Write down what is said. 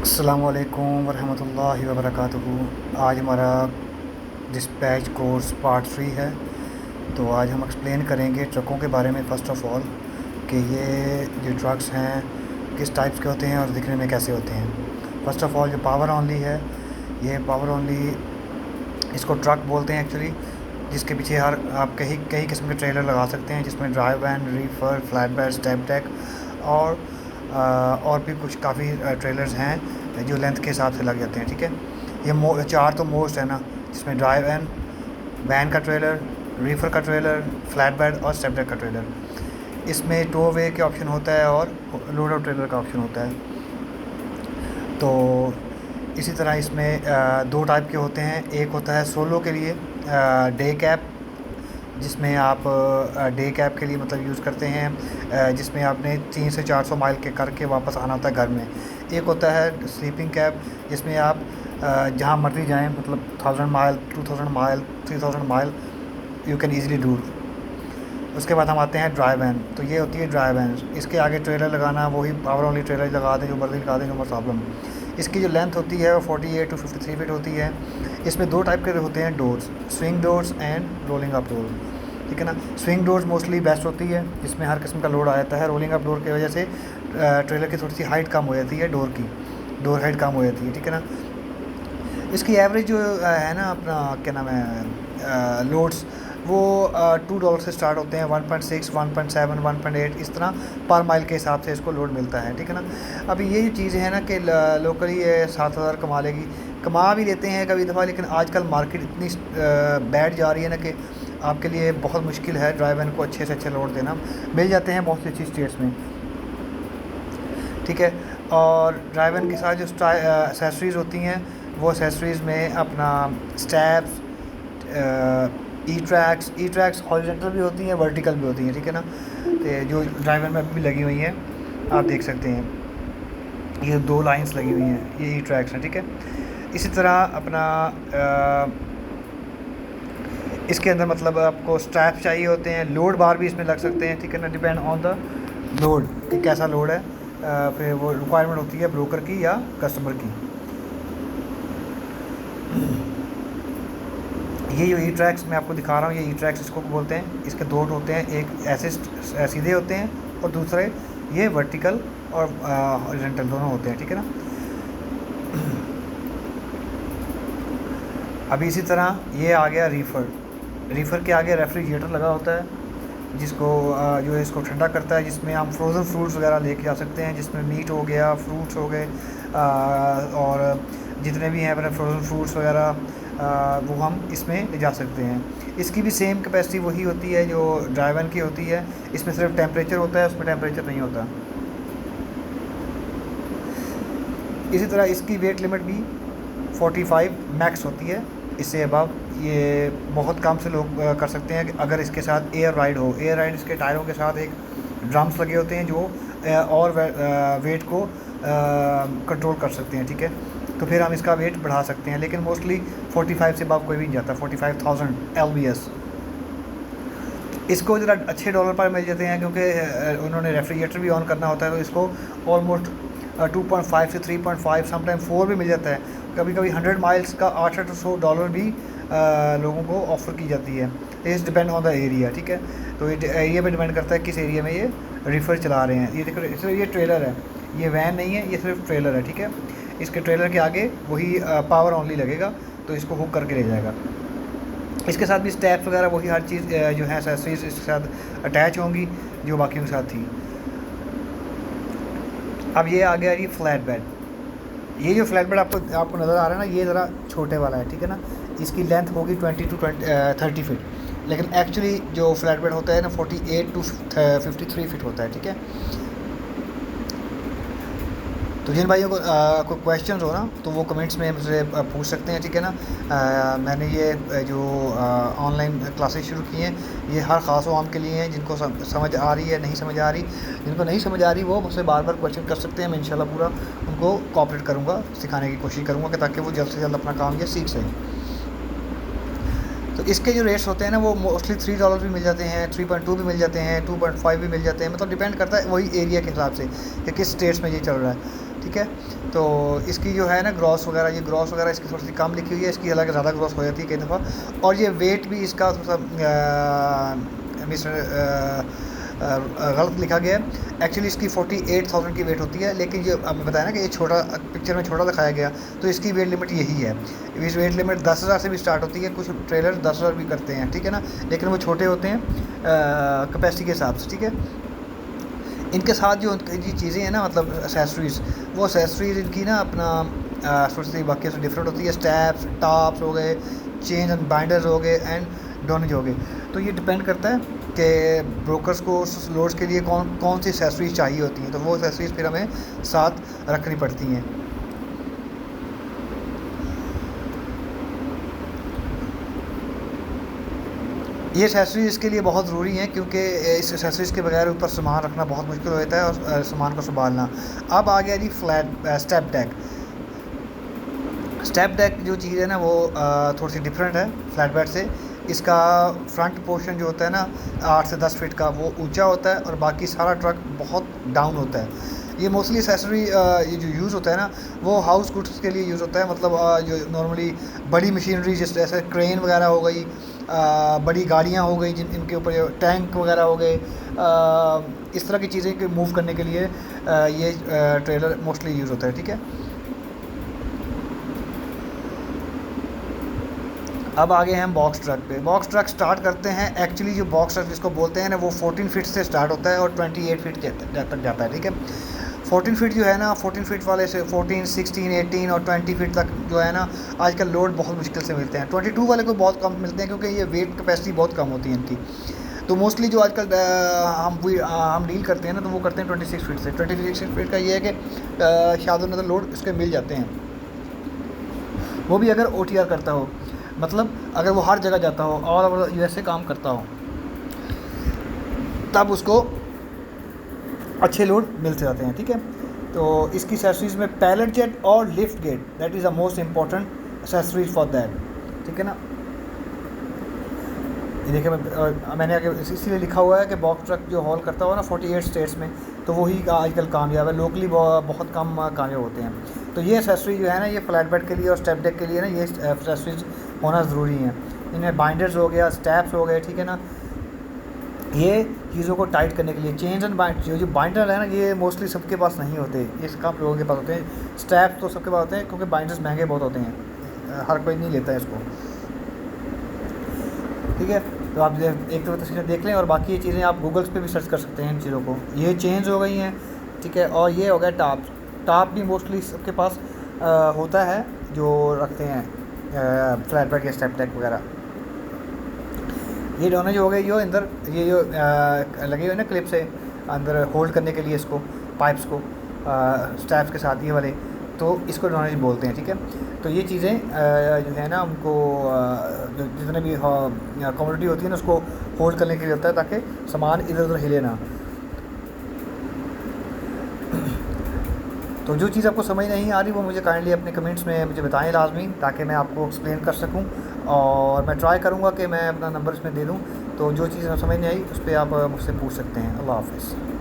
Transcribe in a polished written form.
अस्सलामुअलैकुम वरहमतुल्लाहि वबरकातुहू। आज हमारा डिस्पैच कोर्स पार्ट 3 है। तो आज हम एक्सप्लेन करेंगे ट्रकों के बारे में फ़र्स्ट ऑफ़ ऑल कि ये जो ट्रक्स हैं किस टाइप्स के होते हैं और दिखने में कैसे होते हैं। फ़र्स्ट ऑफ़ ऑल जो पावर ओनली है, ये पावर ओनली इसको ट्रक बोलते हैं एक्चुअली, जिसके पीछे हर आप कई कई किस्म के ट्रेलर लगा सकते हैं, जिसमें drive van, reefer, flat bed, step deck और भी कुछ काफ़ी ट्रेलर्स हैं जो लेंथ के हिसाब से लग जाते हैं। ठीक है, ये चार तो मोस्ट है ना, जिसमें ड्राइव वैन, वैन का ट्रेलर, रीफर का ट्रेलर, फ्लैट बेड और स्टेप डेक का ट्रेलर। इसमें टो वे के ऑप्शन होता है और लोड आउट ट्रेलर का ऑप्शन होता है। तो इसी तरह इसमें दो टाइप के होते हैं। एक होता है सोलो के लिए डे कैब, जिसमें आप डे कैब के लिए मतलब यूज़ करते हैं, जिसमें आपने 300 से 400 माइल के करके वापस आना होता है घर में। एक होता है स्लीपिंग कैब, जिसमें आप जहाँ मर्जी जाएं, मतलब 1000 mile, 2000 mile, 3000 mile you can easily do. उसके बाद हम आते हैं ड्राइव वैन। तो ये होती है ड्राइव वैन। इसके आगे ट्रेलर लगाना, वही पावर ओनली ट्रेलर लगा दें, जो मर्जी लगा दें, नो प्रॉब्लम। इसकी जो लेंथ होती है वो 48 to 53 फीट होती है। इसमें दो टाइप के होते हैं doors, swing doors and rolling up door. ठीक है ना, स्विंग डोर्स मोस्टली बेस्ट होती है, जिसमें हर किस्म का लोड आ जाता है। रोलिंग अप डोर की वजह से ट्रेलर की थोड़ी सी हाइट कम हो जाती है, डोर हाइट कम हो जाती है। ठीक है ना, इसकी एवरेज जो है ना अपना क्या नाम है लोड्स, वो $2 से स्टार्ट होते हैं, 1.6, 1.7, 1.8 इस तरह पर माइल के हिसाब से इसको लोड मिलता है। ठीक है ना, अभी ये जो चीज़ें हैं ना कि लोकली ये 7000 कमा भी लेते हैं कभी दफ़ा, लेकिन आजकल मार्केट इतनी बैठ जा रही है ना कि आपके लिए बहुत मुश्किल है ड्राइवर को अच्छे से अच्छे लोड देना। मिल जाते हैं बहुत सी अच्छी स्टेट्स में। ठीक है, और ड्राइवर के साथ जो एसेसरीज़ होती हैं, वो एसेसरीज़ में अपना स्टैप्स, ई ट्रैक्स हॉरिजॉन्टल भी होती हैं, वर्टिकल भी होती हैं। ठीक है ना, तो जो ड्राइवर में अभी भी लगी हुई हैं, आप देख सकते हैं, ये 2 लाइंस लगी हुई हैं, ये ई ट्रैक्स हैं। ठीक है, इसी तरह अपना इसके अंदर मतलब आपको स्ट्रैप चाहिए होते हैं, लोड बार भी इसमें लग सकते हैं। ठीक है ना, डिपेंड ऑन द लोड कि कैसा लोड है, फिर वो रिक्वायरमेंट होती है ब्रोकर की या कस्टमर की। ये जो ई ट्रैक्स मैं आपको दिखा रहा हूँ, ये ई ट्रैक्स इसको बोलते हैं। इसके दो होते हैं, एक ऐसे सीधे होते हैं और दूसरे ये वर्टिकल और हॉरिजॉन्टल दोनों होते हैं। ठीक है ना, अभी इसी तरह ये आ गया रीफ़र के आगे रेफ्रिजरेटर लगा होता है, जिसको जो है इसको ठंडा करता है, जिसमें हम फ्रोज़न फ्रूट्स वगैरह लेके जा सकते हैं, जिसमें मीट हो गया, फ्रूट्स हो गए, और जितने भी हैं अपने फ्रोज़न फ्रूट्स वगैरह वो हम इसमें ले जा सकते हैं। इसकी भी सेम कैपेसिटी वही होती है जो ड्राइवर की होती है। इसमें सिर्फ टेम्परेचर होता है, उसमें टेम्परेचर नहीं होता। इसी तरह इसकी वेट लिमिट भी 45 मैक्स होती है। इससे अबव ये बहुत कम से लोग कर सकते हैं, अगर इसके साथ एयर राइड हो। एयर राइड इसके टायरों के साथ एक ड्रम्स लगे होते हैं जो और वेट को कंट्रोल कर सकते हैं। ठीक है, तो फिर हम इसका वेट बढ़ा सकते हैं, लेकिन मोस्टली 45 से अबव कोई भी नहीं जाता। 45,000 LBS इसको ज़रा अच्छे डॉलर पर मिल जाते हैं, क्योंकि उन्होंने रेफ्रिजरेटर भी ऑन करना होता है, तो इसको ऑलमोस्ट 2.5 से 3.5 समटाइम 4 भी मिल जाता है। कभी कभी 100 माइल्स का $800 भी लोगों को ऑफ़र की जाती है। इस डिपेंड ऑन द एरिया। ठीक है, तो ये एरिया पे डिपेंड करता है किस एरिया में ये रीफ़र चला रहे हैं। ये देखो, सिर्फ ये ट्रेलर है, ये वैन नहीं है, ये सिर्फ ट्रेलर है। ठीक है, इसके ट्रेलर के आगे वही पावर ओनली लगेगा, तो इसको हुक करके ले जाएगा। इसके साथ भी स्टैप्स वगैरह वही हर चीज़ जो है एक्सेसरीज इसके साथ अटैच होंगी जो बाकी के साथ थी। अब ये आ गया ये फ्लैट बेड। ये जो फ्लैट बेड आपको नज़र आ रहा है ना, ये ज़रा छोटे वाला है। ठीक है ना, इसकी लेंथ होगी 20 to 30 फीट, लेकिन एक्चुअली जो फ्लैट बेड होता है ना 48 to 53 फीट होता है। ठीक है, तो जिन भाइयों को कोई क्वेश्चन हो ना, तो वो कमेंट्स में मुझसे पूछ सकते हैं। ठीक है ना, मैंने ये जो ऑनलाइन क्लासेस शुरू की हैं, ये हर ख़ास आवाम के लिए हैं, जिनको समझ आ रही है, नहीं समझ आ रही। जिनको नहीं समझ आ रही वो मुझसे बार बार क्वेश्चन कर सकते हैं। मैं इंशाल्लाह पूरा उनको कोऑपरेट करूँगा, सिखाने की कोशिश करूँगा कि ताकि वो जल्द से जल्द अपना काम ये सीख सकें। तो इसके जो रेट्स होते हैं ना, वो मोस्टली $3 भी मिल जाते हैं, 3.2 भी मिल जाते हैं, 2.5 भी मिल जाते हैं। मतलब डिपेंड करता है वही एरिया के हिसाब से कि किस स्टेट्स में ये चल रहा है। ठीक ठीक है। तो इसकी जो है ना ग्रॉस वगैरह, ये ग्रॉस वगैरह इसकी थोड़ी सी कम लिखी हुई है, इसकी हालांकि ज़्यादा ग्रॉस हो जाती है कई दफ़ा। और ये वेट भी इसका थोड़ा सा मिस्टर गलत लिखा गया है। एक्चुअली इसकी 48,000 की वेट होती है, लेकिन जो आपने बताया ना कि ये छोटा पिक्चर में छोटा दिखाया गया, तो इसकी वेट लिमिट यही है। इस वेट लिमिट 10,000 से भी स्टार्ट होती है, कुछ ट्रेलर 10,000 भी करते हैं, ठीक है ना, लेकिन वो छोटे होते हैं कैपेसिटी के हिसाब से, ठीक है। इनके साथ जो ये चीज़ें हैं ना, मतलब एसेसरीज़, वो एसेसरीज़ इनकी ना अपना थोड़ी सी बाकी से डिफरेंट होती है। स्टैप्स, टॉप्स हो गए, चेन एंड बाइंडर्स हो गए, एंड डोनेज हो गए। तो ये डिपेंड करता है कि ब्रोकर्स को लोड्स के लिए कौन कौन सी एसेसरीज चाहिए होती हैं, तो वो एसेसरीज फिर हमें साथ रखनी पड़ती हैं। ये एसेसरीज इसके लिए बहुत ज़रूरी हैं, क्योंकि इस एसेसरीज के बगैर ऊपर सामान रखना बहुत मुश्किल हो जाता है और सामान को संभालना। अब आ गया जी स्टेप डेक। स्टेप डेक जो चीज़ है ना, वो थोड़ी सी डिफरेंट है फ्लैट बेड से। इसका फ्रंट पोर्शन जो होता है ना 8 से 10 फीट का, वो ऊंचा होता है और बाकी सारा ट्रक बहुत डाउन होता है। ये मोस्टली एसेसरी ये जो यूज़ होता है ना, वो हाउस गुड्स के लिए यूज़ होता है। मतलब जो नॉर्मली बड़ी मशीनरी जैसे क्रेन वगैरह हो गई, बड़ी गाड़ियाँ हो गई, जिन इनके ऊपर टैंक वगैरह हो गए, इस तरह की चीज़ें के मूव करने के लिए ये ट्रेलर मोस्टली यूज़ होता है, ठीक है। अब आगे हैं हम बॉक्स ट्रक पे। बॉक्स ट्रक स्टार्ट करते हैं, एक्चुअली जो बॉक्स ट्रक जिसको बोलते हैं ना, वो 14 फीट से स्टार्ट होता है और 28 फीट तक जाता है, ठीक है। 14 फीट जो है ना, 14 फीट वाले से 14, 16, 18 और 20 फीट तक जो है ना, आजकल लोड बहुत मुश्किल से मिलते हैं। 22 वाले को बहुत कम मिलते हैं, क्योंकि ये वेट कैपेसिटी बहुत कम होती है इनकी। तो मोस्टली जो आजकल हम डील करते हैं ना, तो वो करते हैं 26 फीट से। 26 फीट का ये है कि शायद नज़र लोड इसके मिल जाते हैं, वो भी अगर OTR करता हो, मतलब अगर वो हर जगह जाता हो, ऑल ओवर USA काम करता हो, तब उसको अच्छे लोड मिलते जाते हैं, ठीक है। तो इसकी एसेसरीज में पैलेट जेट और lift gate, that is the most important accessories for that, ठीक है ना। ये देखिए मैंने आगे इसीलिए लिखा हुआ है कि बॉक्स ट्रक जो हॉल करता हो ना 48 स्टेट्स में, तो वही आजकल कामयाब है, लोकली बहुत कम कामयाब होते हैं। तो ये एसेसरी जो है ना, ये फ्लैट बेड के लिए और स्टेप डेक के लिए ना, ये एसेसरीज होना ज़रूरी है। इनमें बाइंडर्स हो गया, स्टैप्स हो गए, ठीक है ना, ये चीज़ों को टाइट करने के लिए। चेंज एंड जो बाइंडर है ना, ये मोस्टली सबके पास नहीं होते, ये कम लोगों के पास होते हैं। स्टैप्स तो सबके पास होते हैं, क्योंकि बाइंडर्स महंगे बहुत होते हैं, हर कोई नहीं लेता है इसको, ठीक है। तो आप एक तो तस्वीर देख लें, और बाकी ये चीज़ें आप गूगल्स पे भी सर्च कर सकते हैं इन चीज़ों को। ये चेंज हो गई हैं, ठीक है। और ये हो गया टॉप। टॉप भी मोस्टली सबके पास होता है, जो रखते हैं फ्लैट बेड या स्टेप डेक वगैरह। ये दोनों जो हो गए, जो अंदर ये जो लगे हुए ना क्लिप से अंदर होल्ड करने के लिए इसको, पाइप्स को स्टैप्स के साथ ये वाले, तो इसको डोनेज बोलते हैं, ठीक है। तो ये चीज़ें जो है ना, उनको जो जितने भी कमोडिटी होती है ना, उसको होल्ड करने के लिए होता है, ताकि सामान इधर उधर हिले ना। तो जो चीज़ आपको समझ नहीं आ रही, वो मुझे काइंडली अपने कमेंट्स में मुझे बताएं लाजमी, ताकि मैं आपको एक्सप्लेन कर सकूं। और मैं ट्राई करूंगा कि मैं अपना नंबर इसमें दे दूं, तो जो चीज़ समझ नहीं आई उस पर आप मुझसे पूछ सकते हैं। अल्लाह हाफ़िज़।